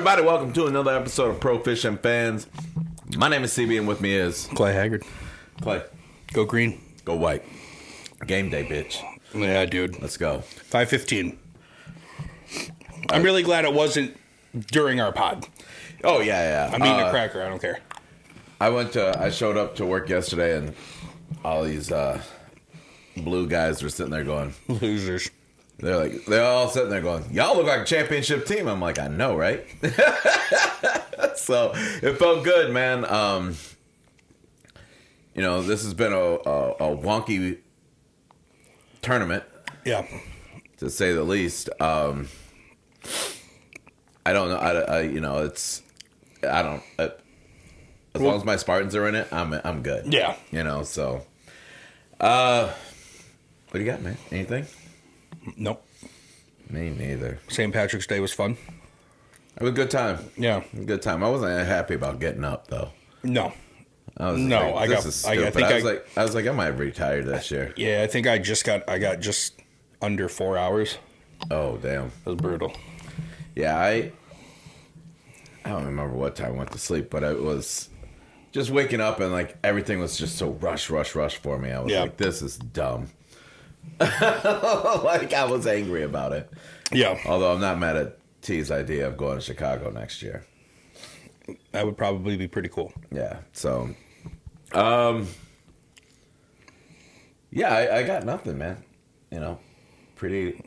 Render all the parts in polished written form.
everybody? Welcome to another episode of Proficient Fans. My name is CB, and with me is Clay Haggard. Clay. Go green. Go white. Game day, bitch. Yeah, dude. Let's go. 5:15. I'm really glad it wasn't during our pod. Oh, yeah. I'm eating a cracker. I don't care. I showed up to work yesterday, and all these blue guys were sitting there going, Losers. they're all sitting there going, y'all look like a championship team. I'm like, I know, right? So it felt good, man. This has been a wonky tournament. Yeah. To say the least. I don't know. As long as my Spartans are in it, I'm good. Yeah. So. What do you got, man? Anything? Nope. Me neither. St. Patrick's Day was fun. It was a good time. Yeah. Good time. I wasn't happy about getting up, though. No. I was like, I might have retired this year. Yeah, I think I got just under 4 hours. Oh, damn. It was brutal. Yeah, I don't remember what time I went to sleep, but it was just waking up and like everything was just so rush for me. I was like, this is dumb. Like I was angry about it. Yeah. Although I'm not mad at T's idea of going to Chicago next year. That would probably be pretty cool. Yeah. So, I got nothing, man. Pretty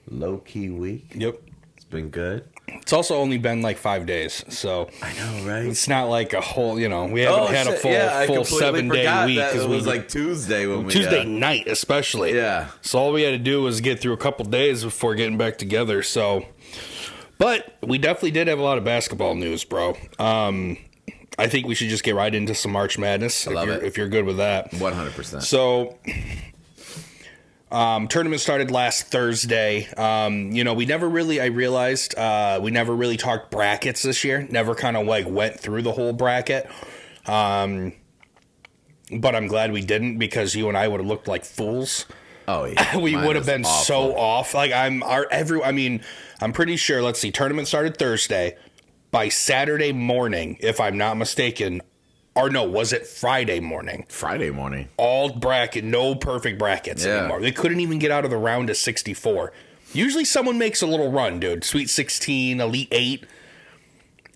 low key week. Yep. It's been good. It's also only been like 5 days, so I know, right? It's not like a whole, we haven't had a full 7 day week. It was like Tuesday Tuesday night, especially. Yeah. So all we had to do was get through a couple days before getting back together. So, but we definitely did have a lot of basketball news, bro. I think we should just get right into some March Madness. If you're good with that. 100%. So. Tournament started last Thursday. We never really talked brackets this year. Never kind of like went through the whole bracket. But I'm glad we didn't because you and I would have looked like fools. Oh yeah. We would have been awful. So off. Like I'm pretty sure, let's see, tournament started Thursday. By Saturday morning, if I'm not mistaken, or no, was it Friday morning? Friday morning. No perfect brackets anymore. They couldn't even get out of the round of 64. Usually someone makes a little run, dude. Sweet 16, Elite 8.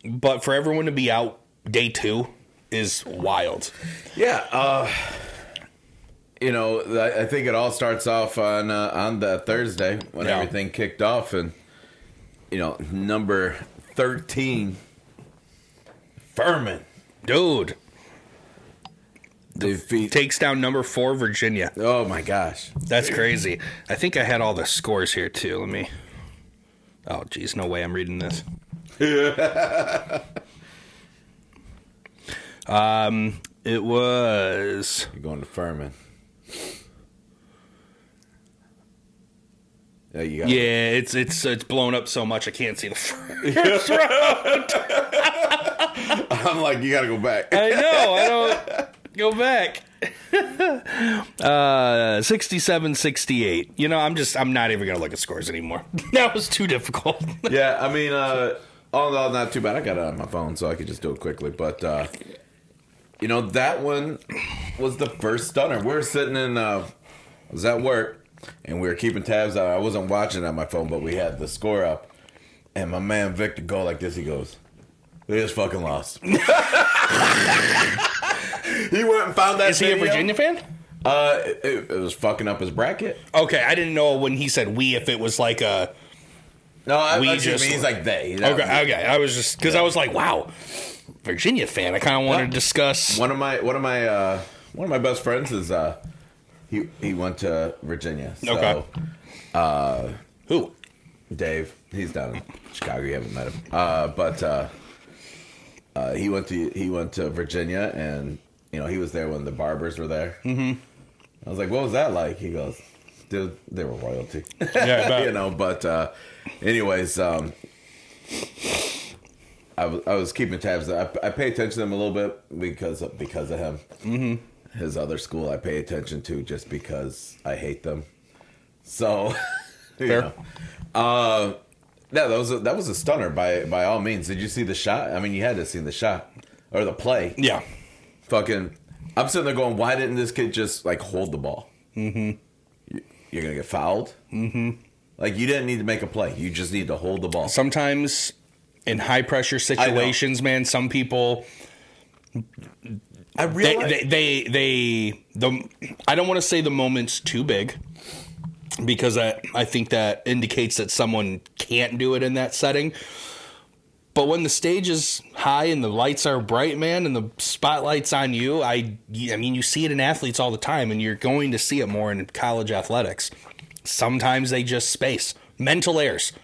But for everyone to be out day 2 is wild. Yeah. I think it all starts off on the Thursday when everything kicked off. And, number 13, Furman. Dude. Takes down number 4, Virginia. Oh, my gosh. That's crazy. I think I had all the scores here, too. Let me... Oh, geez. No way I'm reading this. It was... You're going to Furman. It's blown up so much I can't see the first round. I'm like, you got to go back. I know. I don't... Go back. 67-68. I'm not even going to look at scores anymore. That was too difficult. Yeah, I mean, all in all, not too bad. I got it on my phone, so I could just do it quickly. But, that one was the first stunner. We were sitting in, I was at work, and we were keeping tabs out. I wasn't watching on my phone, but we had the score up. And my man Victor go like this. He goes, "They just fucking lost." He went and found that. Is he a Virginia fan? It was fucking up his bracket. Okay, I didn't know when he said "we" if it was like a. No, he's like they. Okay. I was just because I was like, wow, Virginia fan. I kind of wanted to discuss. One of my best friends is he went to Virginia. So, okay. Who? Dave. He's down in Chicago. You haven't met him. But he went to Virginia and. He was there when the Barbers were there. Mm-hmm. I was like, what was that like? He goes, dude, they were royalty. Yeah, but anyways, I was keeping tabs. I pay attention to them a little bit because of him. Mm-hmm. His other school I pay attention to just because I hate them. So, fair. Yeah, that was a stunner by all means. Did you see the shot? I mean, you had to see the shot or the play. Yeah. Fucking, I'm sitting there going, why didn't this kid just like hold the ball? Mm-hmm. You're gonna get fouled. Mm-hmm. Like you didn't need to make a play. You just need to hold the ball. Sometimes in high pressure situations, man, some people. I realize I don't want to say the moment's too big. Because I think that indicates that someone can't do it in that setting. But when the stage is high and the lights are bright, man, and the spotlight's on you, I mean, you see it in athletes all the time, and you're going to see it more in college athletics. Sometimes they just space. Mental errors.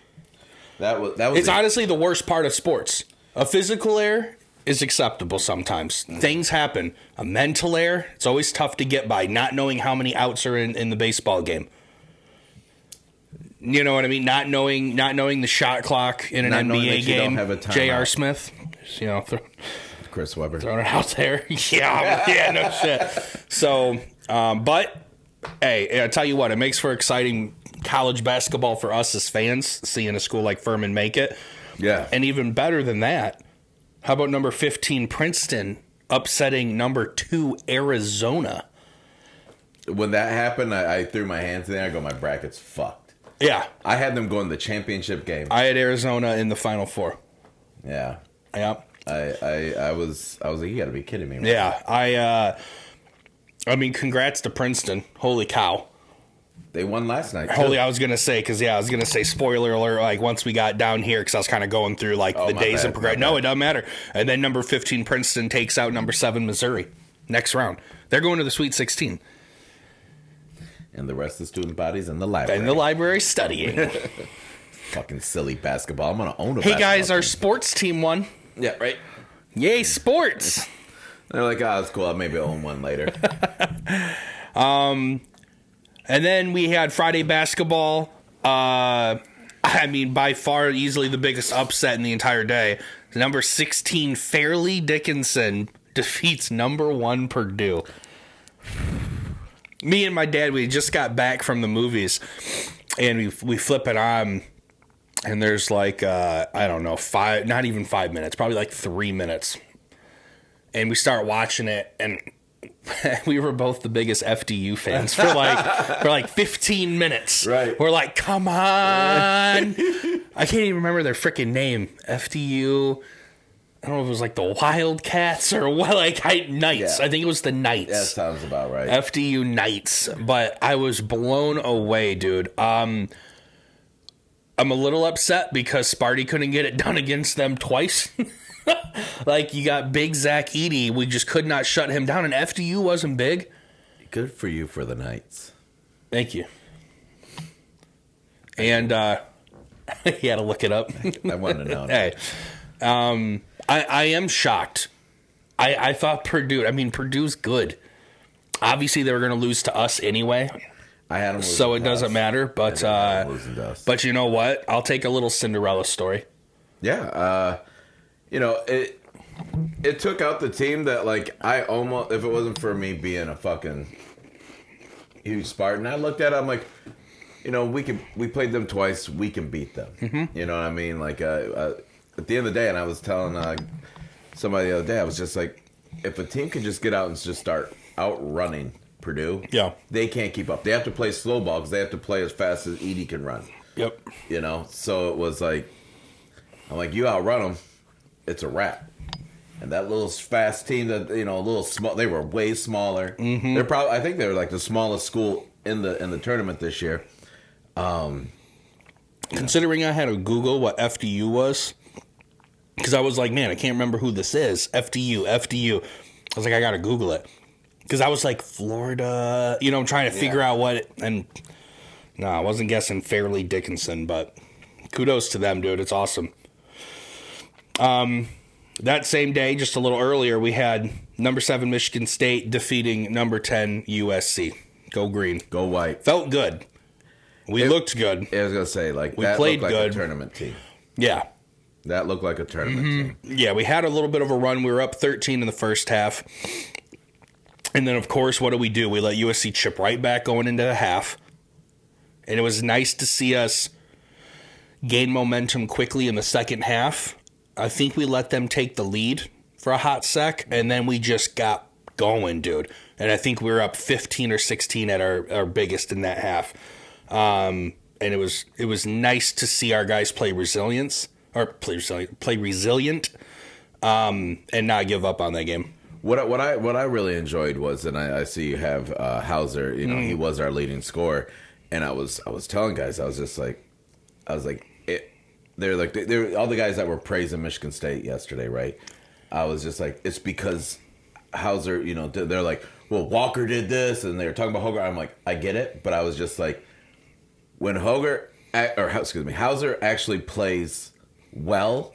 That was. It's honestly the worst part of sports. A physical error is acceptable sometimes. Things happen. A mental error, it's always tough to get by, not knowing how many outs are in the baseball game. You know what I mean? Not knowing the shot clock in an NBA game. J.R. Smith, Chris Webber throwing it out there. yeah, no shit. So, but hey, I tell you what, it makes for exciting college basketball for us as fans, seeing a school like Furman make it. Yeah, and even better than that, how about number 15 Princeton upsetting number 2 Arizona? When that happened, I threw my hands in there. I go, my bracket's fucked. Yeah. I had them going to the championship game. I had Arizona in the Final Four. Yeah. Yep. I was like, you got to be kidding me. Man. Yeah. I mean, congrats to Princeton. Holy cow. They won last night, too. I was going to say, spoiler alert, like, once we got down here, because I was kind of going through, like, the days of progression. No, it doesn't matter. And then number 15 Princeton takes out number 7 Missouri. Next round. They're going to the Sweet 16. And the rest of the student bodies in the library. In the library studying. Fucking silly basketball. I'm going to own a basketball. Hey, guys, team. Our sports team won. Yeah, right? Yay, sports. They're like, oh, that's cool. I'll maybe own one later. And then we had Friday basketball. I mean, by far, easily the biggest upset in the entire day. Number 16, Fairleigh Dickinson, defeats number 1 Purdue. Me and my dad, we just got back from the movies, and we flip it on, and there's like, I don't know, not even 5 minutes, probably like 3 minutes. And we start watching it, and we were both the biggest FDU fans for like 15 minutes. Right. We're like, come on. I can't even remember their freaking name. FDU. I don't know if it was like the Wildcats or what, Knights. Yeah. I think it was the Knights. That sounds about right. FDU Knights. But I was blown away, dude. I'm a little upset because Sparty couldn't get it done against them twice. Like, you got big Zach Edey. We just could not shut him down, and FDU wasn't big. Good for you for the Knights. Thank you. And he had to look it up. I wanted to know. Hey. I am shocked. I thought Purdue's good. Obviously, they were going to lose to us anyway. I had them, so it doesn't matter. But you know what? I'll take a little Cinderella story. Yeah. It took out the team that, like, I almost, if it wasn't for me being a fucking huge Spartan, I looked at it, I'm like, we played them twice, we can beat them. Mm-hmm. You know what I mean? Like, at the end of the day, and I was telling somebody the other day, I was just like, if a team can just get out and just start outrunning Purdue, yeah, they can't keep up. They have to play slow ball because they have to play as fast as Edey can run. Yep. So it was like, I'm like, you outrun them, it's a wrap. And that little fast team that, a little small, they were way smaller. Mm-hmm. I think they were like the smallest school in the tournament this year. Considering I had to Google what FDU was, because I was like, man, I can't remember who this is. FDU. I was like, I got to Google it. Because I was like, Florida, I'm trying to figure out what, and no, I wasn't guessing Fairleigh Dickinson, but kudos to them, dude. It's awesome. That same day, just a little earlier, we had number 7 Michigan State defeating number 10 USC. Go green. Go white. Felt good. We looked good. I was going to say, like, we that played looked like good. A tournament team. Yeah. That looked like a tournament team. Yeah, we had a little bit of a run. We were up 13 in the first half. And then, of course, what do? We let USC chip right back going into the half. And it was nice to see us gained momentum quickly in the second half. I think we let them take the lead for a hot sec, and then we just got going, dude. And I think we were up 15 or 16 at our biggest in that half. And it was nice to see our guys play resilient, and not give up on that game. What I really enjoyed was, and I see you have Hauser. You know, he was our leading scorer, and I was telling guys, they're all the guys that were praising Michigan State yesterday, right? I was just like, it's because Hauser, you know, they're like, well, Walker did this, and they were talking about Hoger. I'm like, I get it, but I was just like, when Hauser actually plays well,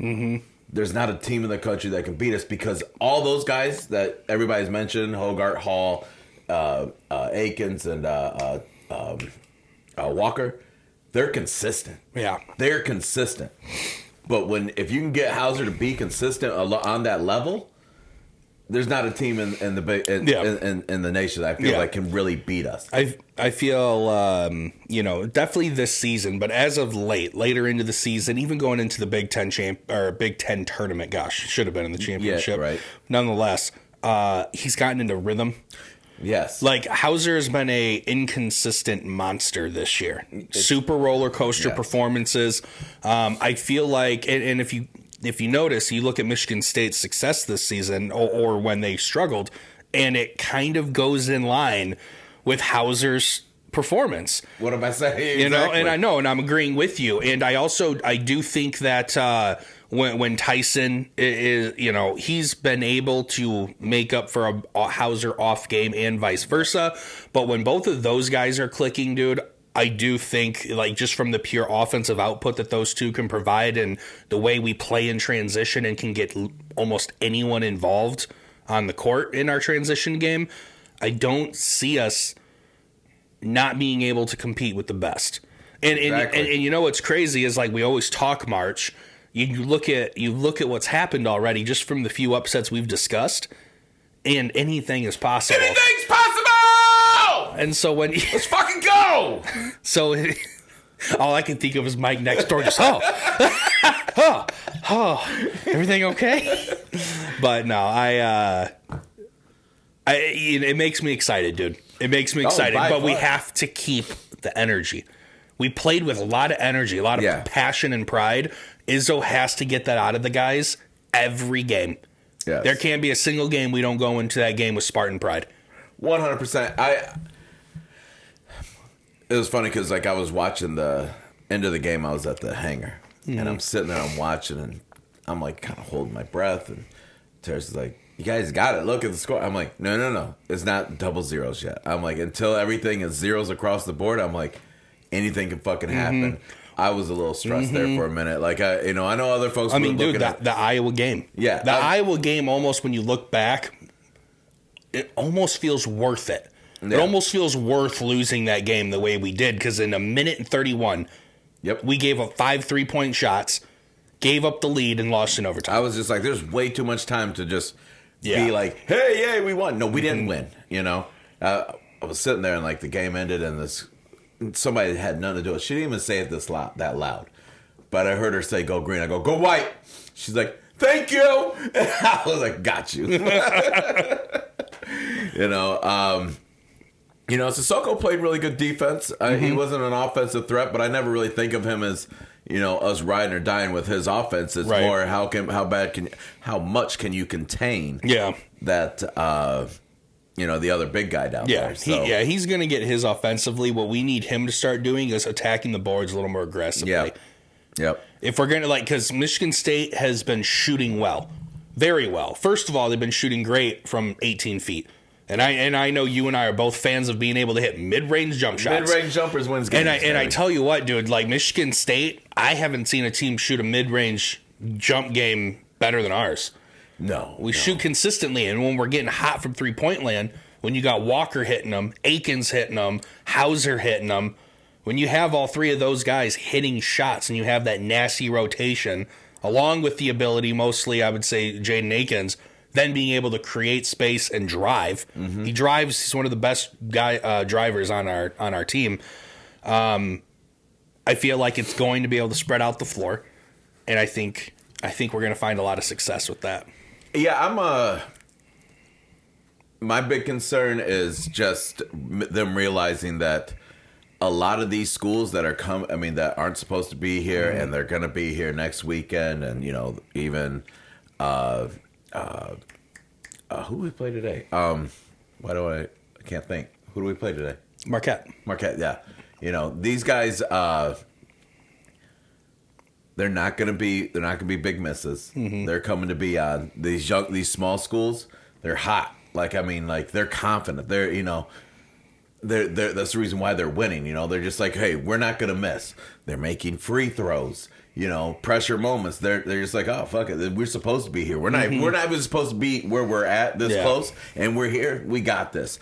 there's not a team in the country that can beat us, because all those guys that everybody's mentioned, Hogart, Hall, Akins, and Walker, they're consistent. Yeah, they're consistent. But if you can get Hauser to be consistent on that level, there's not a team in the nation that I feel like can really beat us. I feel definitely this season, but as of later into the season, even going into the Big Ten Big Ten tournament, gosh, should have been in the championship. Yeah, right. Nonetheless, he's gotten into rhythm. Yes. Like, Hauser has been a inconsistent monster this year. Super roller coaster performances. I feel like, and if you notice, you look at Michigan State's success this season, or when they struggled, and it kind of goes in line with Hauser's performance. What am I saying? Exactly. You know, and I know, and I'm agreeing with you. And I do think that when Tyson is, you know, he's been able to make up for a Hauser off game and vice versa. But when both of those guys are clicking, dude, I do think, like, just from the pure offensive output that those two can provide, and the way we play in transition and can get almost anyone involved on the court in our transition game, I don't see us not being able to compete with the best. And you know what's crazy is, like, we always talk March. You look at what's happened already, just from the few upsets we've discussed, and anything is possible. Anything's possible. And so let's fucking go. So all I can think of is Mike next door, just everything okay? But no, it makes me excited, dude. It makes me excited. But we have to keep the energy. We played with a lot of energy, a lot of passion and pride. Izzo has to get that out of the guys every game. Yes. There can't be a single game we don't go into that game with Spartan pride. 100%. It was funny because, like, I was watching the end of the game. I was at the hangar, and I'm sitting there, I'm watching, and I'm, like, kind of holding my breath. And Terrace is like, you guys got it. Look at the score. I'm like, no. It's not double zeros yet. I'm like, until everything is zeros across the board, I'm like, anything can fucking happen. I was a little stressed there for a minute. Like, I know other folks. I mean, dude, the Iowa game. Yeah. The Iowa game, almost, when you look back, it almost feels worth it. Yeah. It almost feels worth losing that game the way we did, because in a minute and 31, we gave up 5 3-point shots, gave up the lead, and lost in overtime. I was just like, there's way too much time to just be like, hey, yay, we won. No, we didn't win, you know? I was sitting there, and, like, the game ended, and somebody had nothing to do with it. She didn't even say it that loud. But I heard her say, go green. I go white. She's like, thank you. And I was like, got you. Sissoko played really good defense. He wasn't an offensive threat, but I never really think of him as, you know, us riding or dying with his offense. It's more how much can you contain? That the other big guy down there. So. He's going to get his offensively. What we need him to start doing is attacking the boards a little more aggressively. Yep. If we're going to, because Michigan State has been shooting well, very well. First of all, they've been shooting great from 18 feet. And I know you and I are both fans of being able to hit mid-range jump shots. Mid-range jumpers wins games. And I tell you what, dude, like, Michigan State, I haven't seen a team shoot a mid-range jump game better than ours. No. We shoot consistently, and when we're getting hot from three-point land, when you got Walker hitting them, Akins hitting them, Hauser hitting them, when you have all three of those guys hitting shots and you have that nasty rotation, along with the ability, mostly, I would say, Jaden Akins, then being able to create space and drive. He drives. He's one of the best drivers on our team. I I feel like it's going to be able to spread out the floor, and I think we're going to find a lot of success with that. Yeah, my big concern is just them realizing that a lot of these schools that are that aren't supposed to be here, and they're going to be here next weekend, and even who we play today? I can't think. Who do we play today? Marquette, yeah. These guys, they're not gonna be big misses. Mm-hmm. They're coming to be on these small schools. They're hot. They're confident. They're that's the reason why they're winning. They're just like, hey, we're not gonna miss. They're making free throws. Pressure moments. They're just like, oh, fuck it. We're supposed to be here. We're not even supposed to be where we're at this close, and we're here. We got this.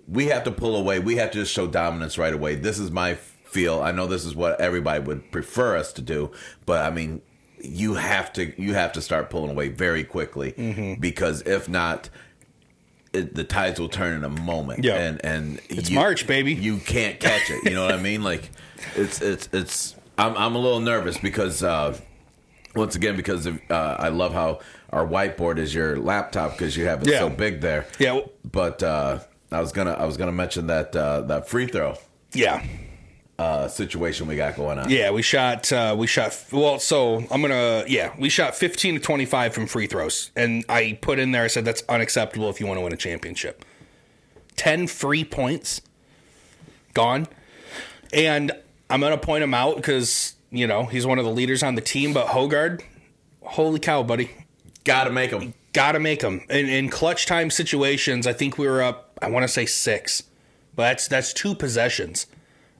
We have to pull away. We have to just show dominance right away. This is my feel. I know this is what everybody would prefer us to do, but you have to start pulling away very quickly, because if not, the tides will turn in a moment. Yeah, and it's March, baby. You can't catch it. You know what I mean? Like it's. I'm a little nervous because once again I love how our whiteboard is your laptop because you have it so big there. Yeah, but. I was gonna mention that free throw situation we got going on. Yeah, we shot 15 to 25 from free throws, and I put in there, I said that's unacceptable if you want to win a championship. 10 free points gone, and I'm gonna point him out because he's one of the leaders on the team. But Hogard, holy cow, buddy, gotta make him. In clutch time situations, I think we were up, I want to say 6, but that's 2 possessions,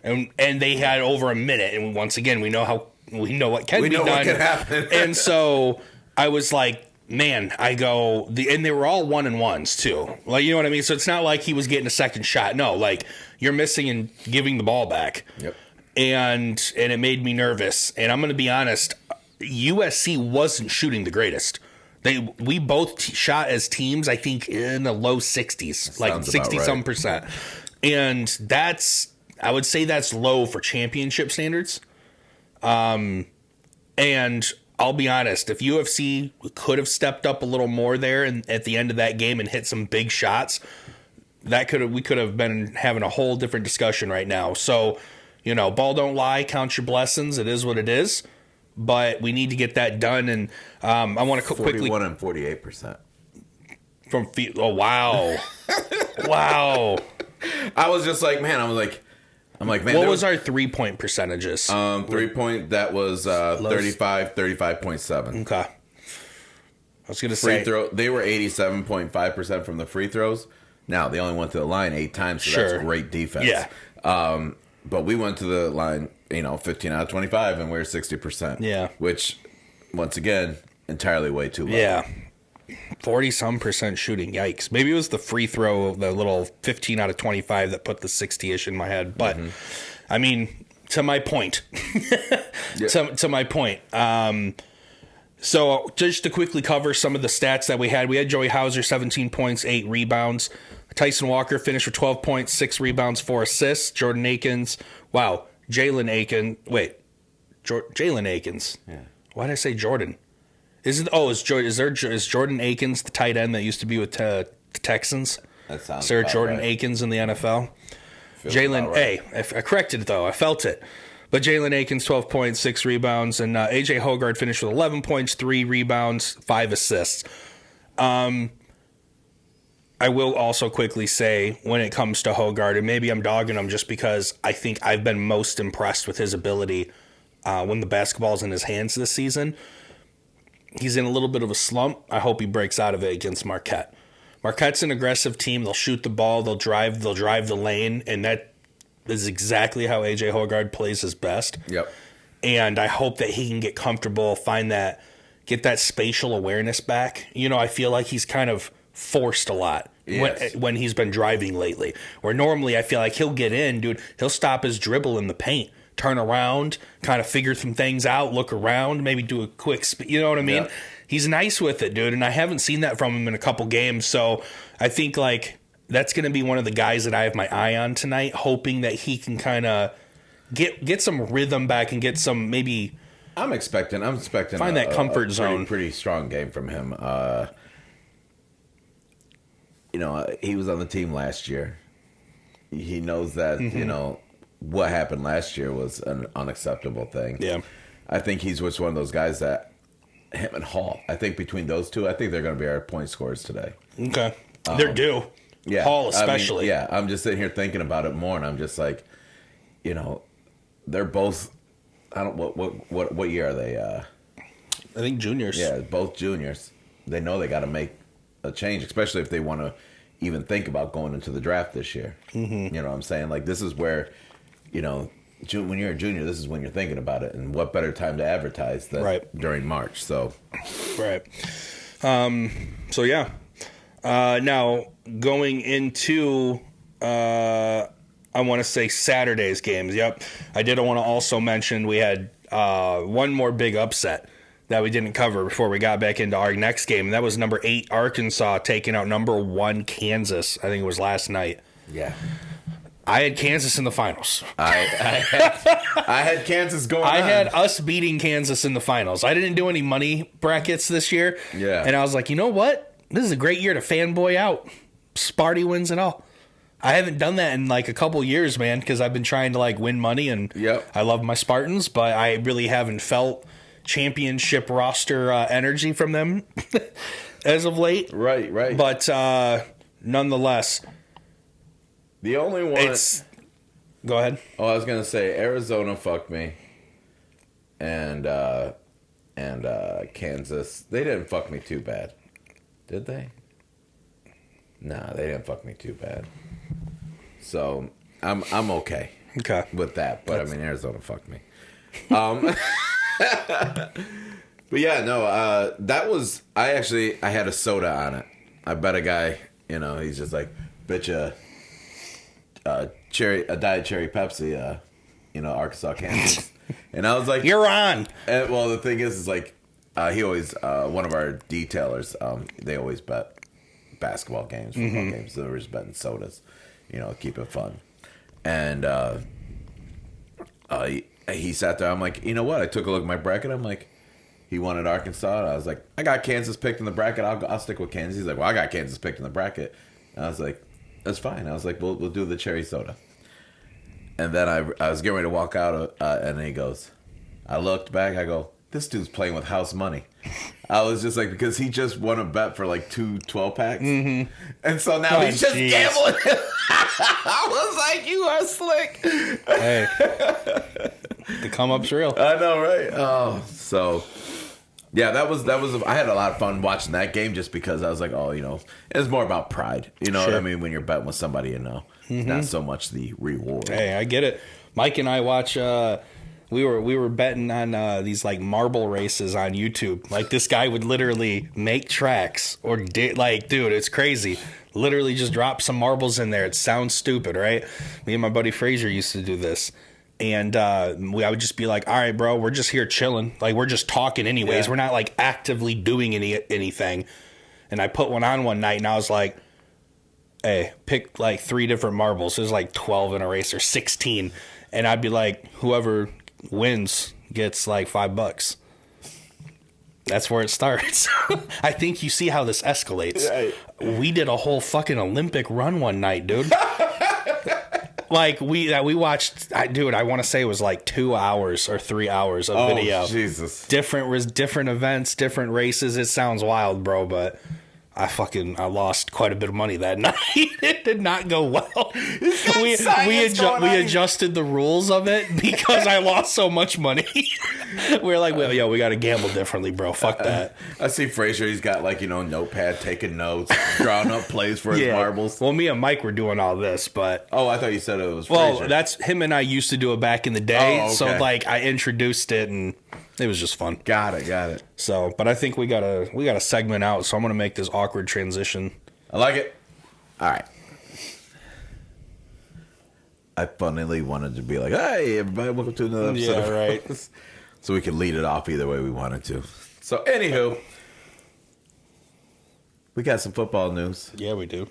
and they had over a minute. And once again, we know what can be done. What can happen. And so I was like, man, and they were all 1-and-1s too. Like, you know what I mean? So it's not like he was getting a second shot. No, like you're missing and giving the ball back. Yep. And it made me nervous. And I'm going to be honest, USC wasn't shooting the greatest. We both shot as teams, I think, in the low 60s, like 60-some percent. And I would say that's low for championship standards. And I'll be honest, if UFC could have stepped up a little more there and at the end of that game and hit some big shots, we could have been having a whole different discussion right now. So, ball don't lie, count your blessings. It is what it is. But we need to get that done, and I want to quickly 41 and 48% from feet. Oh wow, wow! I was just like, man. I'm like, man. What was our 3-point percentages? 3-point that was 35.7. Okay. I was gonna say free throw. They were 87.5% from the free throws. Now they only went to the line 8 times, so that's great defense. Yeah. But we went to the line, 15 out of 25, and we're 60%. Yeah. Which, once again, entirely way too low. Yeah. 40-some% shooting. Yikes. Maybe it was the free throw, the little 15 out of 25 that put the 60-ish in my head. But, I mean, to my point. To my point. So just to quickly cover some of the stats that we had Joey Hauser, 17 points, 8 rebounds. Tyson Walker finished with 12 points, 6 rebounds, 4 assists. Jalen Akins. Yeah. Why did I say Jordan? Is Jordan Akins the tight end that used to be with the Texans? That sounds Sir about Jordan right. Akins in the NFL. Jalen, right. I corrected it though. I felt it. But Jalen Akins, 12 points, 6 rebounds, and AJ Hogard finished with 11 points, 3 rebounds, 5 assists. I will also quickly say, when it comes to Hogard, and maybe I'm dogging him just because I think I've been most impressed with his ability when the basketball's in his hands this season. He's in a little bit of a slump. I hope he breaks out of it against Marquette. Marquette's an aggressive team. They'll shoot the ball. They'll drive the lane, and that is exactly how AJ Hogard plays his best. Yep. And I hope that he can get comfortable, get that spatial awareness back. I feel like he's kind of forced a lot when he's been driving lately. Where normally I feel like he'll get in, dude. He'll stop his dribble in the paint, turn around, kind of figure some things out, look around, maybe do a quick you know what I mean? Yeah. He's nice with it, dude, and I haven't seen that from him in a couple games. So I think that's going to be one of the guys that I have my eye on tonight, hoping that he can kind of get some rhythm back and get some maybe. I'm expecting find that comfort zone. Pretty strong game from him. He was on the team last year. He knows that what happened last year was an unacceptable thing. Yeah, I think he's just one of those guys that him and Hall. I think between those two, I think they're going to be our point scorers today. Okay, they're due. Yeah, Hall especially. I'm just sitting here thinking about it more, and I'm just like, they're both. I don't what year are they? I think juniors. Yeah, both juniors. They know they got to make a change, especially if they want to even think about going into the draft this year. Mm-hmm. You know what I'm saying? Like, this is where, when you're a junior, this is when you're thinking about it, and what better time to advertise than during March? So, right. So yeah. Now going into, I want to say Saturday's games. Yep. I did want to also mention we had one more big upset that we didn't cover before we got back into our next game. And that was number 8 Arkansas taking out number 1 Kansas. I think it was last night. Yeah. I had Kansas in the finals. I had Kansas going I had us beating Kansas in the finals. I didn't do any money brackets this year. Yeah. And I was like, you know what? This is a great year to fanboy out. Sparty wins it all. I haven't done that in like a couple years, man, because I've been trying to like win money, and I love my Spartans, but I really haven't felt championship roster energy from them as of late. Right. But nonetheless, the only one. Go ahead. Oh, I was gonna say Arizona fucked me, and Kansas. They didn't fuck me too bad, did they? Nah, they didn't fuck me too bad. So I'm okay with that. But I mean, Arizona fucked me. But yeah, no, that was, I had a soda on it. I bet a guy, he's just like, bitch, a diet cherry Pepsi, Arkansas, Kansas. And I was like, you're on. And, well, the thing is like, he always, one of our detailers, they always bet basketball games, football games. So they were just betting sodas, keep it fun. And, he sat there. I'm like, you know what? I took a look at my bracket. I'm like, he wanted Arkansas. I was like, I got Kansas picked in the bracket. I'll stick with Kansas. He's like, well, I got Kansas picked in the bracket. And I was like, that's fine. I was like, we'll do the cherry soda. And then I was getting ready to walk out, and then he goes, I looked back. I go, this dude's playing with house money. I was just like, because he just won a bet for like 2 12-packs. Mm-hmm. And so now he's just gambling. I was like, you are slick. Hey, the come-up's real. I know, right? Oh, so yeah, that was. I had a lot of fun watching that game just because I was like, oh, it's more about pride. You know what I mean? When you're betting with somebody, it's not so much the reward. Hey, I get it. Mike and I watch. We were betting on these like marble races on YouTube. Like, this guy would literally make tracks or dude, it's crazy. Literally just drop some marbles in there. It sounds stupid, right? Me and my buddy Frazier used to do this. And I would just be like, all right, bro, we're just here chilling. Like, we're just talking anyways. Yeah. We're not like actively doing anything. And I put one on one night and I was like, hey, pick like 3 different marbles. There's like 12 in a race or 16. And I'd be like, whoever wins gets like $5. That's where it starts. I think you see how this escalates. Right. We did a whole fucking Olympic run one night, dude. Like, we watched, dude, I want to say it was like 2 hours or 3 hours of video. Jesus. Different events, different races. It sounds wild, bro, but I lost quite a bit of money that night. It did not go well. We adjusted the rules of it because I lost so much money. We're like, well, we got to gamble differently, bro. Fuck that. I see Frazier. He's got like, notepad, taking notes, drawing up plays for his marbles. Well, me and Mike were doing all this, but I thought you said it was Frazier. Well, that's him and I used to do it back in the day. So like I introduced it and it was just fun. Got it. So, but I think we got a segment out, so I'm going to make this awkward transition. I like it. All right. I funnily wanted to be like, hey, everybody, welcome to another episode. Yeah, right. So we could lead it off either way we wanted to. So, anywho, we got some football news. Yeah, we do.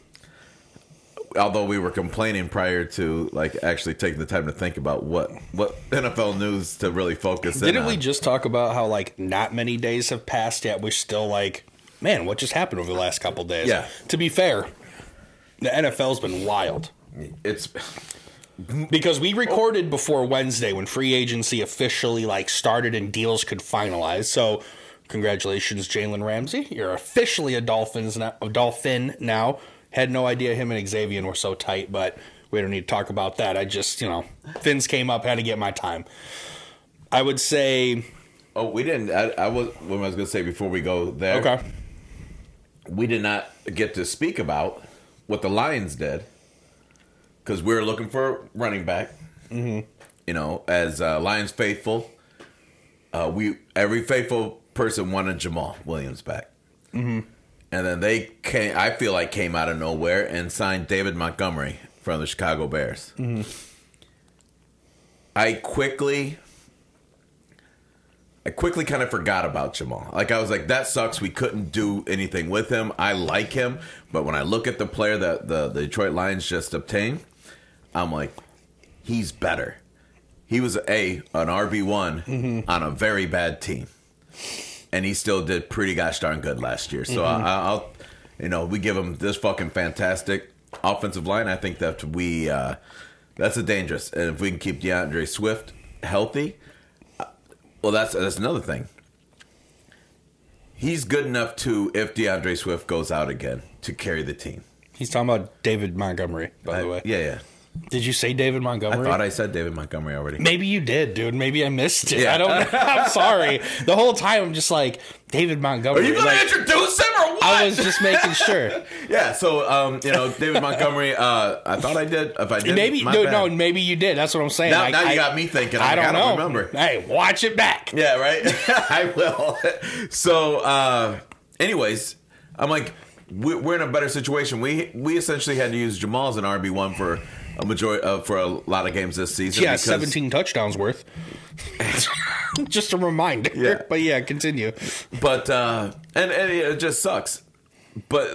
although we were complaining prior to like actually taking the time to think about what NFL news to really focus in on. Didn't we just talk about how like not many days have passed yet? We're still like, man, what just happened over the last couple of days? Yeah. To be fair, the NFL's been wild. It's because we recorded before Wednesday when free agency officially like started and deals could finalize. So congratulations, Jalen Ramsey. You're officially a Dolphin now. Had no idea him and Xavier were so tight, but we don't need to talk about that. I just, Fins came up, had to get my time. I would say... Oh, we didn't... I was going to say before we go there. Okay. We did not get to speak about what the Lions did because we were looking for a running back. Mm-hmm. As Lions faithful, every faithful person wanted Jamal Williams back. Mm-hmm. And then they came out of nowhere and signed David Montgomery from the Chicago Bears. Mm-hmm. I quickly kind of forgot about Jamal. Like, I was like, that sucks. We couldn't do anything with him. I like him. But when I look at the player that the Detroit Lions just obtained, I'm like, he's better. He was an RB1 on a very bad team. And he still did pretty gosh darn good last year. So I'll we give him this fucking fantastic offensive line. I think that that's a dangerous. And if we can keep DeAndre Swift healthy, well, that's another thing. He's good enough to, if DeAndre Swift goes out again, to carry the team. He's talking about David Montgomery, by the way. Yeah. Did you say David Montgomery? I thought I said David Montgomery already. Maybe you did, dude. Maybe I missed it. Yeah. I don't know. I'm sorry. The whole time I'm just like, David Montgomery. Are you going to introduce him or what? I was just making sure. Yeah, so, David Montgomery, I thought I did. If I did, maybe, maybe you did. That's what I'm saying. Now you got me thinking. I don't know. Remember. Hey, watch it back. Yeah, right? I will. So, anyways, I'm like, we're in a better situation. We essentially had to use Jamal as an RB1 for a majority for a lot of games this season. Yeah, 17 touchdowns worth. Just a reminder. Yeah. But yeah, continue. But and it just sucks. But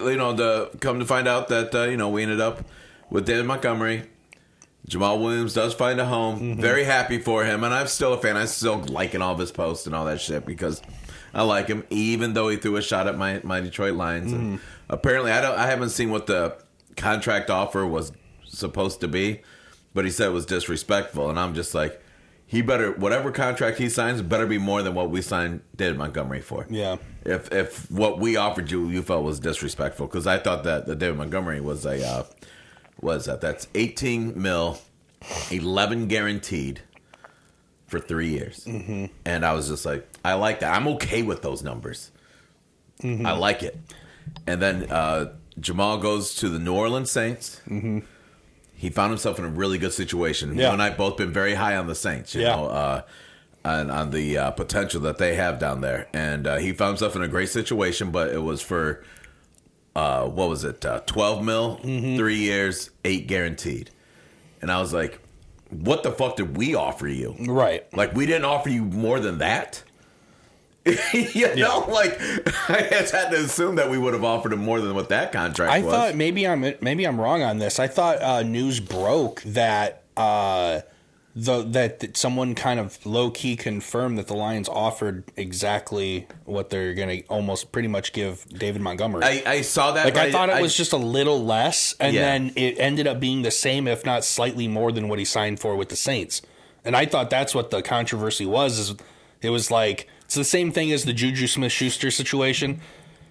come to find out that we ended up with David Montgomery. Jamal Williams does find a home. Mm-hmm. Very happy for him, and I'm still a fan. I'm still liking all of his posts and all that shit because I like him, even though he threw a shot at my Detroit Lions. Mm-hmm. And apparently, I haven't seen what the contract offer was supposed to be, but he said it was disrespectful, and I'm just like, he better, whatever contract he signs better be more than what we signed David Montgomery for. Yeah. If what we offered you felt was disrespectful, because I thought that the David Montgomery was that's 18 mil, 11 guaranteed for 3 years. Mm-hmm. And I was just like, I like that. I'm okay with those numbers. Mm-hmm. I like it. And then Jamal goes to the New Orleans Saints. Mm-hmm. He found himself in a really good situation. Yeah. You and I both been very high on the Saints, you know, and on the potential that they have down there. And he found himself in a great situation, but it was for, 12 mil, 3 years, 8 guaranteed. And I was like, what the fuck did we offer you? Right. Like, we didn't offer you more than that? Like, I just had to assume that we would have offered him more than what that contract was. I thought maybe I'm wrong on this. I thought news broke that that someone kind of low key confirmed that the Lions offered exactly what they're going to almost pretty much give David Montgomery. I saw that. Like, I thought it was just a little less, and then it ended up being the same, if not slightly more than what he signed for with the Saints. And I thought that's what the controversy was. Is it was like, it's the same thing as the Juju Smith-Schuster situation.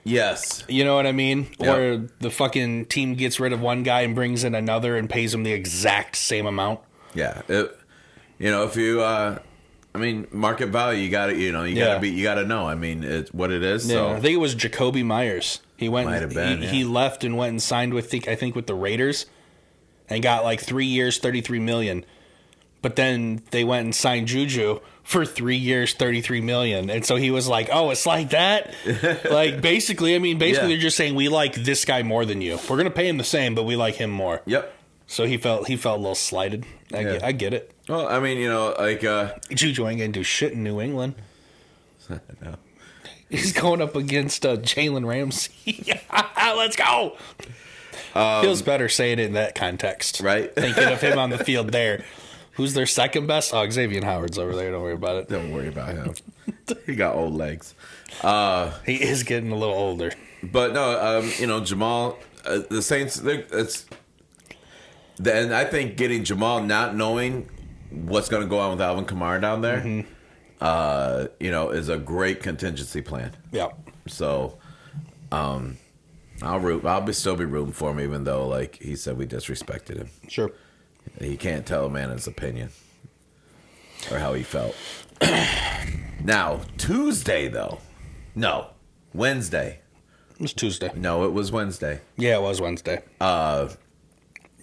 Yes. You know what I mean? Yep. Where the fucking team gets rid of one guy and brings in another and pays him the exact same amount. Yeah. If you, market value, you got to, you got to know. I mean, it's what it is. Yeah. So. I think it was Jacoby Myers. He went. Might have been. He left and went and signed with, I think with the Raiders, and got like 3 years, $33 million. But then they went and signed Juju for 3 years, $33 million. And so he was like, oh, it's like that? basically they're just saying, we like this guy more than you. We're going to pay him the same, but we like him more. Yep. So he felt a little slighted. I get it. Well, I mean, Juju ain't going to do shit in New England. No. He's going up against Jalen Ramsey. Let's go. Feels better saying it in that context. Right? Thinking of him on the field there. Who's their second best? Oh, Xavier Howard's over there. Don't worry about it. Don't worry about him. He got old legs. He is getting a little older. But no, Jamal, the Saints, and I think getting Jamal not knowing what's going to go on with Alvin Kamara down there, is a great contingency plan. Yeah. So, I'll still be rooting for him, even though, like he said, we disrespected him. Sure. He can't tell a man his opinion or how he felt. Now, Tuesday, though. No, Wednesday. It was Tuesday. No, it was Wednesday. Yeah, it was Wednesday. You're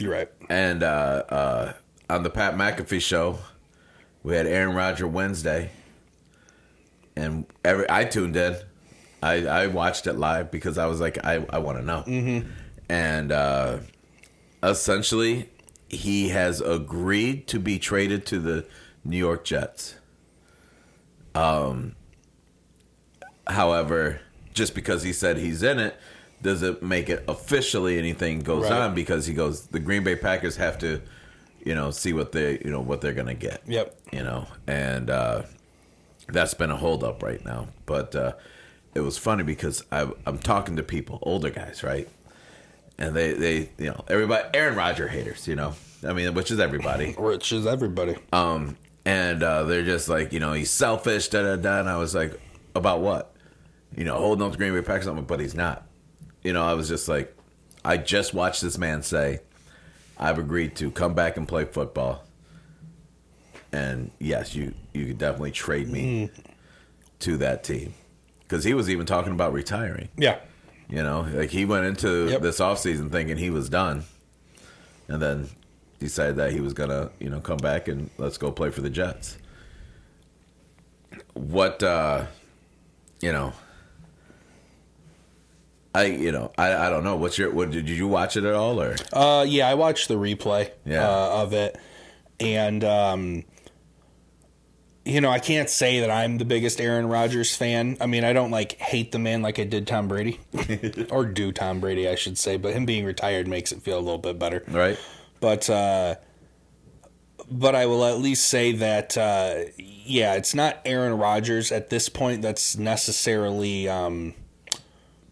right. And on the Pat McAfee show, we had Aaron Rodgers Wednesday. And I tuned in. I watched it live because I was like, I want to know. Mm-hmm. And essentially, he has agreed to be traded to the New York Jets. However, just because he said he's in it doesn't make it officially anything goes on, because he goes, the Green Bay Packers have to, see what they're going to get. Yep. And that's been a holdup right now. But it was funny because I'm talking to people, older guys, right? And they everybody, Aaron Rodgers haters, which is everybody. Which is everybody. And they're just like, he's selfish, da-da-da. And I was like, about what? Holding up to Green Bay Packers, but he's not. I was just like, I just watched this man say, I've agreed to come back and play football. And yes, you could definitely trade me to that team. Because he was even talking about retiring. Yeah. Like he went into this offseason thinking he was done. And then decided that he was going to, come back and let's go play for the Jets. What, I don't know. Did you watch it at all, or? Yeah, I watched the replay of it. And, I can't say that I'm the biggest Aaron Rodgers fan. I mean, I don't hate the man like I did Tom Brady, or do Tom Brady, I should say. But him being retired makes it feel a little bit better, right? But I will at least say that it's not Aaron Rodgers at this point that's necessarily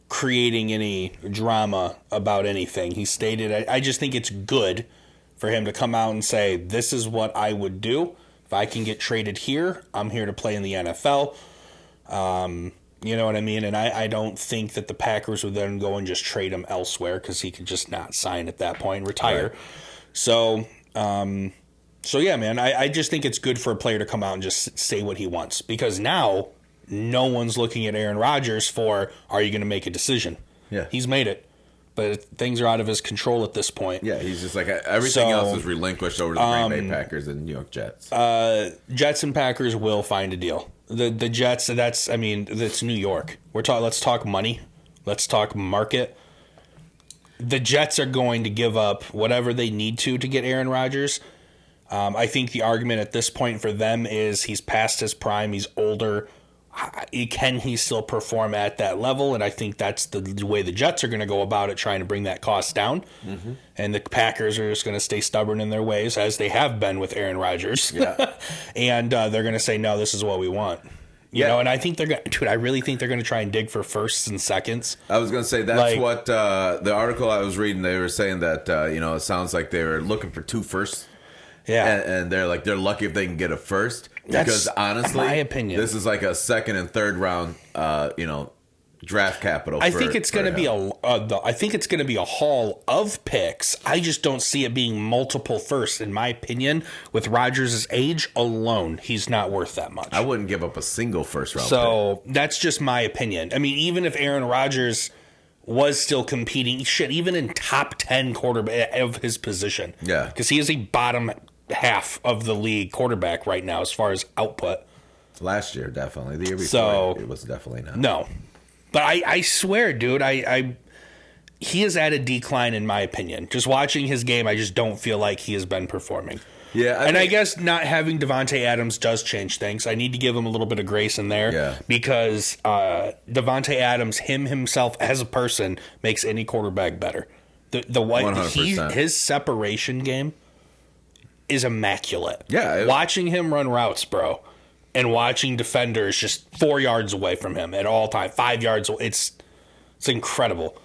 creating any drama about anything. He stated, I just think it's good for him to come out and say, this is what I would do. If I can get traded here, I'm here to play in the NFL. You know what I mean? And I don't think that the Packers would then go and just trade him elsewhere, because he could just not sign at that point and retire. Right. So yeah, man, I just think it's good for a player to come out and just say what he wants, because now no one's looking at Aaron Rodgers for, are you going to make a decision? Yeah. He's made it. But things are out of his control at this point. Yeah, he's just like, everything else is relinquished over to the Green Bay Packers and New York Jets. Jets and Packers will find a deal. The Jets, that's New York. Let's talk money. Let's talk market. The Jets are going to give up whatever they need to get Aaron Rodgers. I think the argument at this point for them is he's past his prime. He's older. Can he still perform at that level? And I think that's the way the Jets are going to go about it, trying to bring that cost down. Mm-hmm. And the Packers are just going to stay stubborn in their ways, as they have been with Aaron Rodgers. Yeah. And they're going to say, no, this is what we want. You know, and I think they're going to, dude, I really think they're going to try and dig for firsts and seconds. I was going to say, that's what the article I was reading, they were saying that, it sounds like they were looking for 2 firsts. Yeah. And they're lucky if they can get a first. Because honestly, my opinion, this is like a second and third round, draft capital. I think it's going to be I think it's going to be a haul of picks. I just don't see it being multiple firsts. In my opinion, with Rodgers' age alone, he's not worth that much. I wouldn't give up a single first round. So that's just my opinion. I mean, even if Aaron Rodgers was still competing, even in top 10 quarterback of his position, because he is a bottom half of the league quarterback right now as far as output. Last year, definitely. The year before, it was definitely not. No. But I swear, dude, he is at a decline in my opinion. Just watching his game, I just don't feel like he has been performing. Yeah, I guess not having Davante Adams does change things. I need to give him a little bit of grace in there because Davante Adams, himself as a person, makes any quarterback better. The white 100%. his separation game is immaculate. Yeah, watching him run routes, bro, and watching defenders just 4 yards away from him at all time, 5 yards away, it's incredible.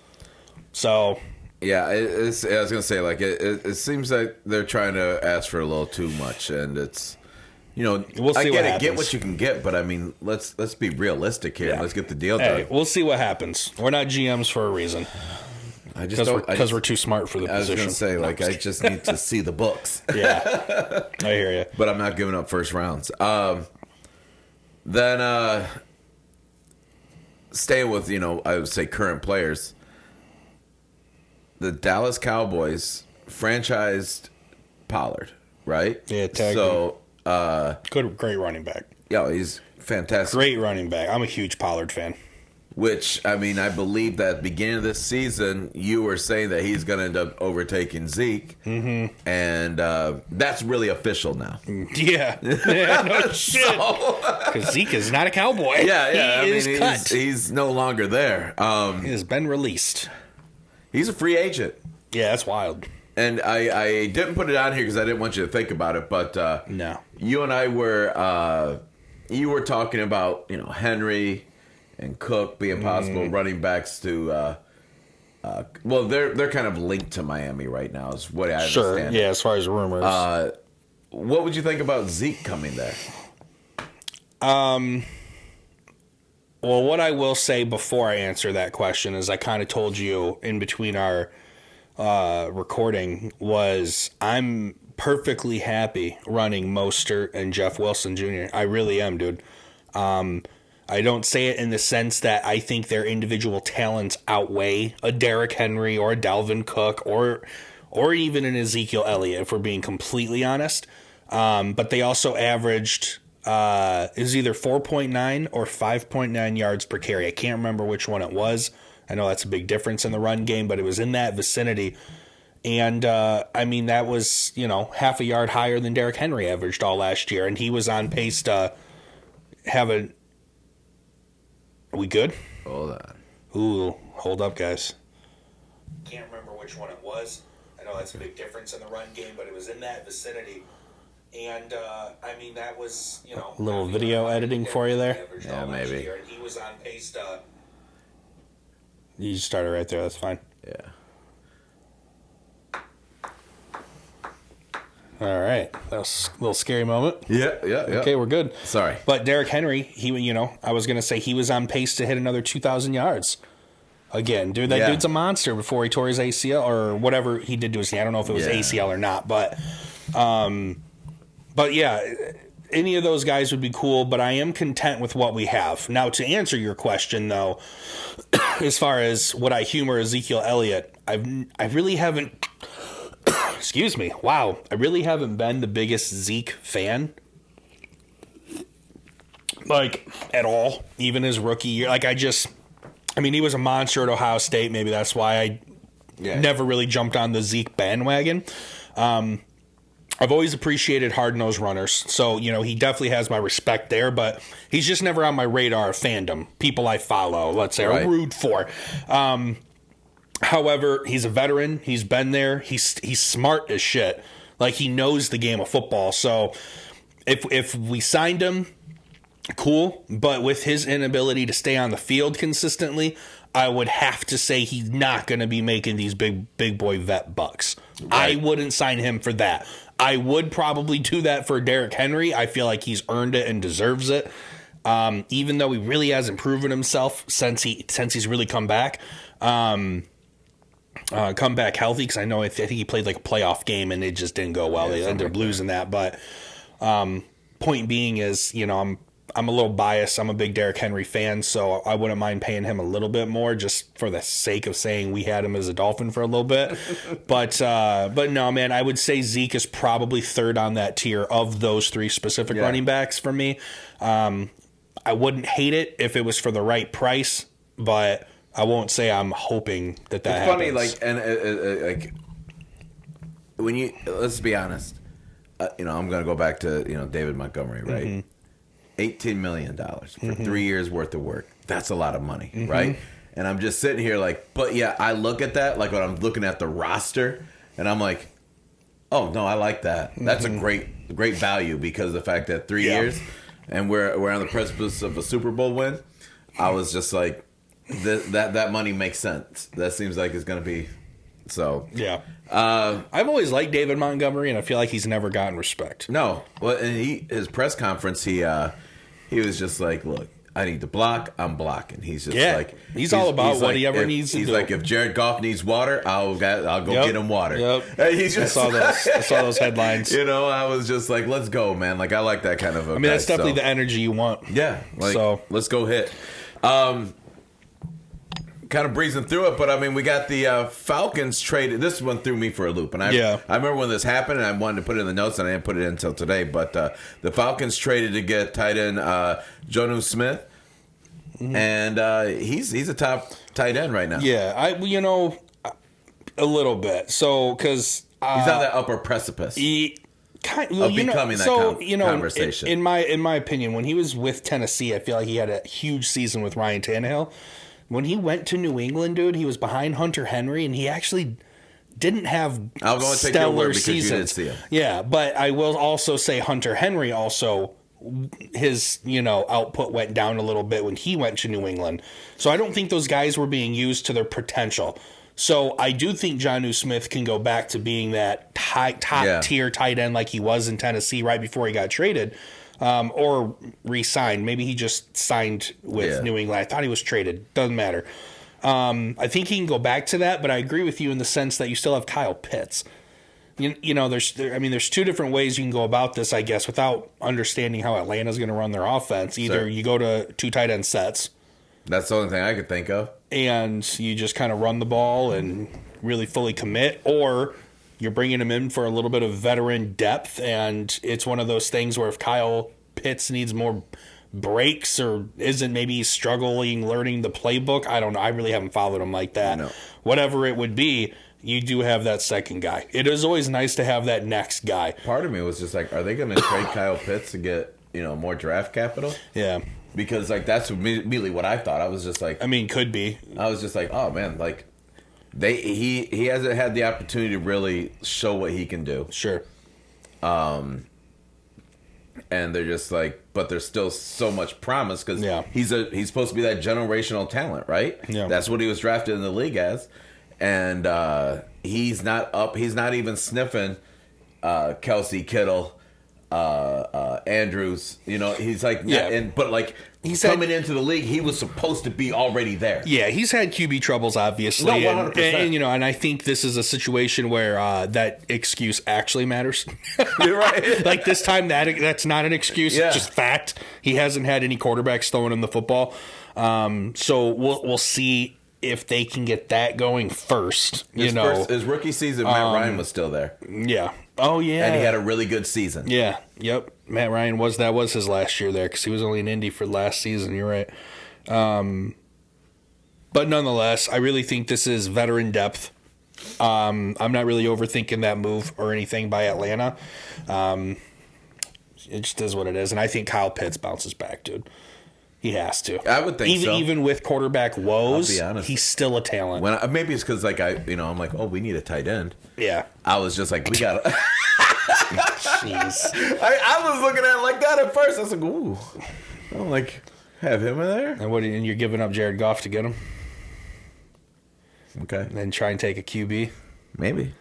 So yeah, I was gonna say, like, it seems like they're trying to ask for a little too much, and it's, we'll see. I get it, get what you can get, but I mean, let's be realistic here. Yeah. Let's get the deal done. We'll see what happens. We're not GMs for a reason. Because we're too smart for the position. I was going to say, like, I just need to see the books. Yeah, I hear you. But I'm not giving up first rounds. Then, staying with, I would say current players. The Dallas Cowboys franchised Pollard, right? Yeah, great running back. Yeah, he's fantastic. Great running back. I'm a huge Pollard fan. Which, I mean, I believe that at the beginning of this season, you were saying that he's going to end up overtaking Zeke. Mm-hmm. And that's really official now. Yeah. No shit. Because Zeke is not a Cowboy. Yeah. He is cut. He's no longer there. He has been released. He's a free agent. Yeah, that's wild. And I didn't put it on here because I didn't want you to think about it. But no. You and I were you were talking about, Henry and Cook being possible running backs to, well, they're kind of linked to Miami right now, is what I understand. Yeah, as far as rumors. What would you think about Zeke coming there? Well, what I will say before I answer that question is I kind of told you in between our recording was I'm perfectly happy running Mostert and Jeff Wilson Jr. I really am, dude. I don't say it in the sense that I think their individual talents outweigh a Derrick Henry or a Dalvin Cook or even an Ezekiel Elliott, if we're being completely honest. But they also averaged it was either 4.9 or 5.9 yards per carry. I can't remember which one it was. I know that's a big difference in the run game, but it was in that vicinity. And, I mean, that was, half a yard higher than Derrick Henry averaged all last year. And he was on pace to have a... Are we good? Hold on. Ooh, hold up, guys. Can't remember which one it was. I know that's a big difference in the run game, but it was in that vicinity. And, I mean, that was, a little video editing for you there? Yeah, maybe. And he was on pace to... You just started right there. That's fine. Yeah. All right. That was a little scary moment. Yeah. Okay, we're good. Sorry. But Derrick Henry, I was going to say he was on pace to hit another 2,000 yards. Again, dude, that dude's a monster before he tore his ACL or whatever he did to his knee. I don't know if it was ACL or not, but yeah, any of those guys would be cool, but I am content with what we have. Now, to answer your question, though, as far as would I humor Ezekiel Elliott, I really haven't... Excuse me. Wow. I really haven't been the biggest Zeke fan. Like, at all. Even his rookie year. Like, I mean, he was a monster at Ohio State. Maybe that's why I never really jumped on the Zeke bandwagon. I've always appreciated hard-nosed runners. So, he definitely has my respect there. But he's just never on my radar of fandom. People I follow, let's say, or root for. However, he's a veteran. He's been there. He's smart as shit. Like, he knows the game of football. So if we signed him, cool. But with his inability to stay on the field consistently, I would have to say he's not going to be making these big boy vet bucks. Right. I wouldn't sign him for that. I would probably do that for Derrick Henry. I feel like he's earned it and deserves it. Even though he really hasn't proven himself since he's really come back. Come back healthy, because I think he played like a playoff game and it just didn't go well. They ended up losing that. But point being is, I'm a little biased. I'm a big Derrick Henry fan, so I wouldn't mind paying him a little bit more just for the sake of saying we had him as a Dolphin for a little bit. But no, man, I would say Zeke is probably third on that tier of those three specific running backs for me. I wouldn't hate it if it was for the right price, but I won't say I'm hoping that happens. It's funny, like when you, let's be honest, I'm going to go back to, David Montgomery, right? Mm-hmm. $18 million for 3 years worth of work. That's a lot of money, right? And I'm just sitting here like, but yeah, I look at that like when I'm looking at the roster, and I'm like, oh no, I like that. That's a great value because of the fact that 3 years, and we're on the precipice of a Super Bowl win. I was just like, that money makes sense. That seems like it's going to be so. Yeah. I've always liked David Montgomery, and I feel like he's never gotten respect. No, well, and his press conference, he was just like, look. I need to block. I'm blocking. He's just like he's all about whatever needs to do. He's like, if Jared Goff needs water, I'll go get him water. Yep. He's just I saw those headlines. I was just like, let's go, man. Like I like that kind of. I mean, that's definitely the energy you want. Yeah. Like, let's go hit. Kind of breezing through it, but I mean, we got the Falcons traded. This one threw me for a loop, and I remember when this happened, and I wanted to put it in the notes, and I didn't put it in until today. But the Falcons traded to get tight end Jonnu Smith, and he's a top tight end right now. Yeah, a little bit. So because he's on that upper precipice. Becoming that conversation. In my opinion, when he was with Tennessee, I feel like he had a huge season with Ryan Tannehill. When he went to New England, dude, he was behind Hunter Henry, and he actually didn't have stellar seasons. You didn't see him. Yeah, but I will also say Hunter Henry also, his output went down a little bit when he went to New England. So I don't think those guys were being used to their potential. So I do think Jonnu Smith can go back to being that top tier tight end like he was in Tennessee right before he got traded. Or re-signed. Maybe he just signed with New England. I thought he was traded. Doesn't matter. I think he can go back to that, but I agree with you in the sense that you still have Kyle Pitts. There's two different ways you can go about this, I guess, without understanding how Atlanta's going to run their offense. Either you go to 2 tight end sets. That's the only thing I could think of. And you just kind of run the ball and really fully commit, or you're bringing him in for a little bit of veteran depth, and it's one of those things where if Kyle Pitts needs more breaks or isn't maybe struggling learning the playbook, I don't know. I really haven't followed him like that. No. Whatever it would be, you do have that second guy. It is always nice to have that next guy. Part of me was just like, are they going to trade Kyle Pitts to get more draft capital? Yeah. Because that's immediately what I thought. I was just like... I mean, could be. I was just like, oh, man, like... He hasn't had the opportunity to really show what he can do. Sure. And they're just like, but there's still so much promise because he's supposed to be that generational talent, right? Yeah. That's what he was drafted in the league as, and he's not up. He's not even sniffing Kelsey, Kittle, Andrews. He's like, but like. He's coming into the league, he was supposed to be already there. Yeah, he's had QB troubles, obviously. No, 100%. And I think this is a situation where that excuse actually matters. You're right. Like this time, that's not an excuse. It's just fact. He hasn't had any quarterbacks throwing him the football. So we'll see if they can get that going first. His rookie season, Matt Ryan was still there. Yeah. Oh, yeah. And he had a really good season. Yeah. Yep. Matt Ryan was his last year there because he was only in Indy for last season. You're right. But nonetheless, I really think this is veteran depth. I'm not really overthinking that move or anything by Atlanta. It just is what it is. And I think Kyle Pitts bounces back, dude. He has to. I would think so. Even with quarterbck woes, I'll be honest. He's still a talent. Maybe it's because I'm like, oh, we need a tight end. Yeah. I was just like, we got to. Jeez. I was looking at it like that at first. I was like, ooh. I'm like, have him in there? And you're giving up Jared Goff to get him? Okay. And then try and take a QB? Maybe.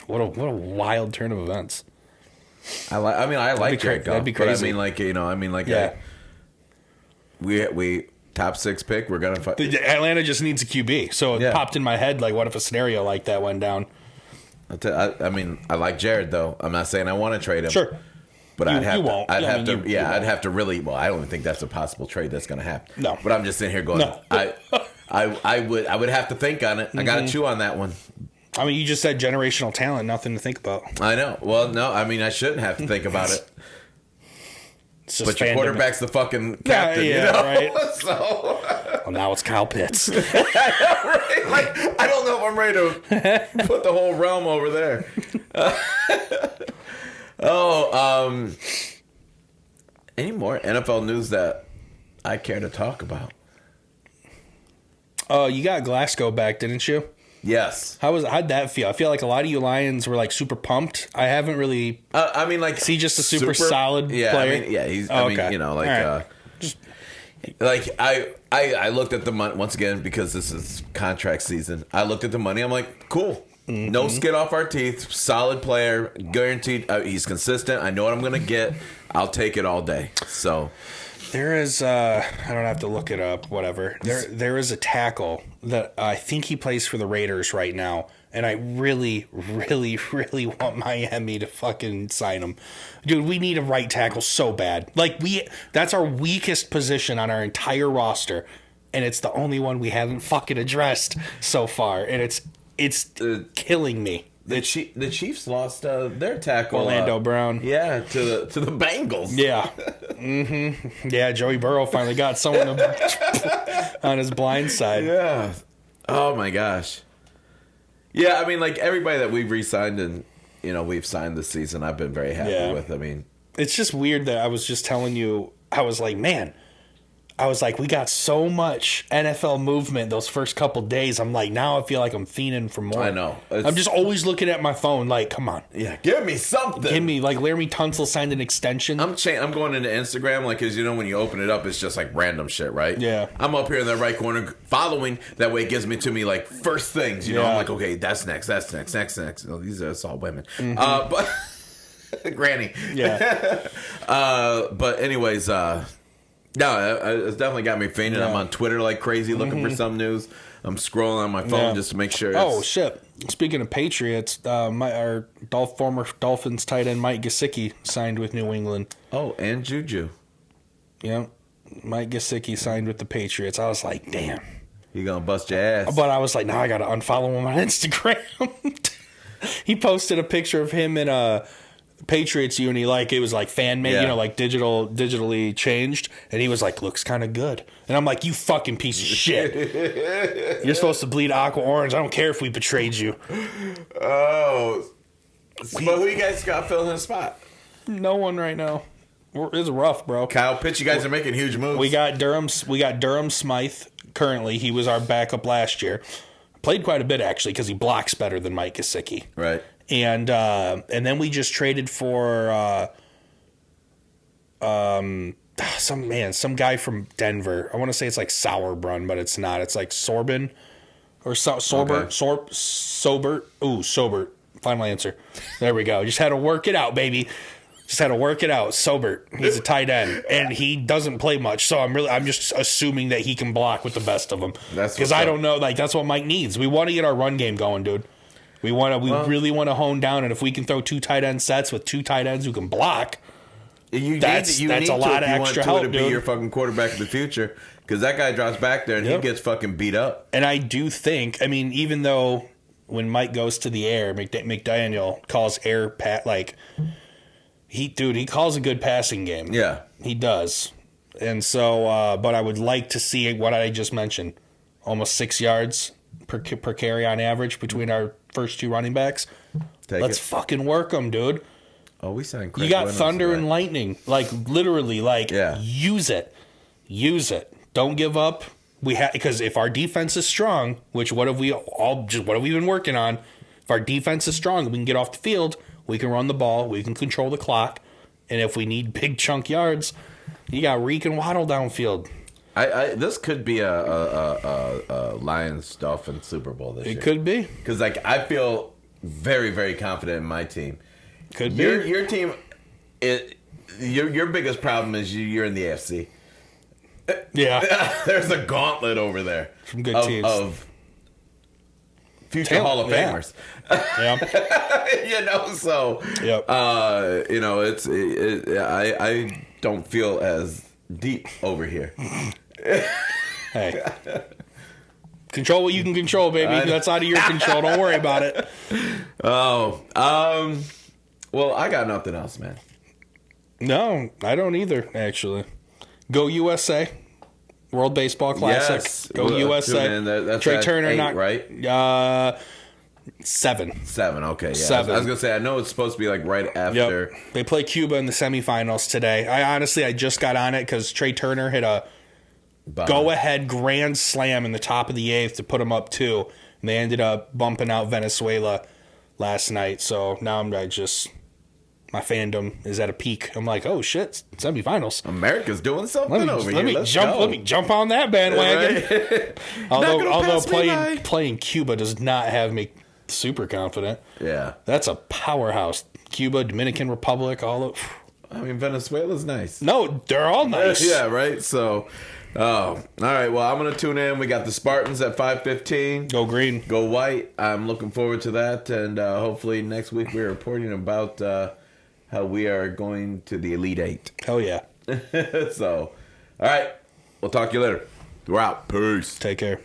What a wild turn of events. I like Jared Goff. That'd be crazy. But we top 6 pick. We're gonna fight. Atlanta just needs a QB. So it popped in my head like, what if a scenario like that went down? I like Jared though. I'm not saying I want to trade him. Sure. But I'd have to really. Well, I don't think that's a possible trade that's going to happen. No. But I'm just sitting here going. No. I would have to think on it. Mm-hmm. I got to chew on that one. I mean, you just said generational talent, nothing to think about. I know. Well, no, I shouldn't have to think about it. But your quarterback's the fucking captain, right? So. Well, now it's Kyle Pitts. Right? Like, I don't know if I'm ready to put the whole realm over there. Any more NFL news that I care to talk about? Oh, you got Glasgow back, didn't you? Yes. How'd that feel? I feel like a lot of you Lions were like super pumped. I haven't really. I mean, like, is he just a super solid player? I mean, yeah, he's. Oh, I mean, okay. you know, like, Right. like I looked at the money once again because this is contract season. I looked at the money. I'm like, cool. No skin off our teeth. Solid player, guaranteed. He's consistent. I know what I'm gonna get. I'll take it all day. So. There is, I don't have to look it up, whatever. There is a tackle that I think he plays for the Raiders right now, and I really, really, really want Miami to fucking sign him. Dude, we need a right tackle so bad. Like, that's our weakest position on our entire roster, and it's the only one we haven't fucking addressed so far, and it's killing me. The Chiefs lost their tackle, Orlando Brown. Yeah, to the Bengals. Yeah. Yeah, Joey Burrow finally got someone on his blind side. Yeah. Oh my gosh. Yeah, I mean, like, everybody that we've re-signed and, you know, we've signed this season, I've been very happy with. I mean, it's just weird that I was just telling you, I was like, we got so much NFL movement those first couple days. I'm like, now I feel like I'm fiending for more. I know. I'm just always looking at my phone like, come on. Yeah, give me something. Give me, like, Laramie Tunsil signed an extension. I'm going into Instagram, like, because, you know, when you open it up, it's just, like, random shit, right? Yeah. I'm up here in the right corner following. That way it gives me to me, like, first things. You know, I'm like, okay, that's next. Oh, these are all women. But, Granny. Yeah. But anyways, no, it's definitely got me fainting. I'm on Twitter like crazy looking for some news. I'm scrolling on my phone just to make sure. Oh, shit. Speaking of Patriots, our former Dolphins tight end Mike Gesicki signed with New England. Oh, and Juju. Yeah. Mike Gesicki signed with the Patriots. I was like, damn. He gonna bust your ass. But I was like, now I got to unfollow him on Instagram. He posted a picture of him in a Patriots uni, like it was like fan made, you know, like digitally changed, and he was like, looks kind of good, and I'm like, you fucking piece of shit. You're supposed to bleed aqua orange. I don't care if we betrayed you. Oh, but who you guys got filling the spot? No one right now. It's rough, bro. Kyle Pitts, you guys are making huge moves. We got Durham Smythe currently. He was our backup last year. Played quite a bit actually because he blocks better than Mike Gesicki. Right. And then we just traded for some guy from Denver. I want to say it's like Sauerbrunn, but it's not. It's like Sorbin or Sorbert. Okay. Sobert. Ooh, Sobert. Final answer. There we go. Just had to work it out, baby. Just had to work it out. Sobert. He's a tight end, and he doesn't play much. So I'm just assuming that he can block with the best of them. Because I don't know. Like, that's what Mike needs. We want to get our run game going, dude. We really want to hone down, and if we can throw 2 tight end sets with 2 tight ends who can block, that's a lot of extra help, dude. To be your fucking quarterback of the future, because that guy drops back there and he gets fucking beat up. And I do think, I mean, even though when Mike goes to the air, McDaniel calls air he calls a good passing game. Yeah, he does. And so, but I would like to see what I just mentioned, almost 6 yards per carry on average between our first 2 running backs. Let's fucking work them, dude. Oh, we signed Craig You got Reynolds, thunder and lightning. Like, literally, like, use it. Use it. Don't give up. Because if our defense is strong, which what have we been working on? If our defense is strong and we can get off the field, we can run the ball, we can control the clock, and if we need big chunk yards, you got Reek and Waddle downfield. This could be a Lions Dolphins Super Bowl this year. It could be, because like I feel very, very confident in my team. Could be your team. Your biggest problem is you're in the AFC. Yeah, there's a gauntlet over there from good teams of future Hall of Famers. Yeah. You know, so you know, I don't feel as deep over here. Hey, control what you can control, baby. That's out of your control. Don't worry about it. Oh, well, I got nothing else, man. No, I don't either. Actually, go USA. World Baseball Classic. Yes. Go USA. That's Trey Turner, 8, right? 7. 7. Okay, yeah. 7. I was gonna say I know it's supposed to be like right after. Yep. They play Cuba in the semifinals today. I just got on it because Trey Turner hit a go-ahead grand slam in the top of the 8th to put them up 2. And they ended up bumping out Venezuela last night. So now my fandom is at a peak. I'm like, oh shit, semifinals. America's doing something over here. Let me jump on that bandwagon. Right. although playing Cuba does not have me super confident. Yeah, that's a powerhouse. Cuba, Dominican Republic, all of. I mean, Venezuela's nice. No, they're all nice. Yeah, right. So, all right. Well, I'm gonna tune in. We got the Spartans at 5:15. Go green, go white. I'm looking forward to that, and hopefully next week we're reporting about how we are going to the Elite 8. Hell yeah. So, all right. We'll talk to you later. We're out. Peace. Take care.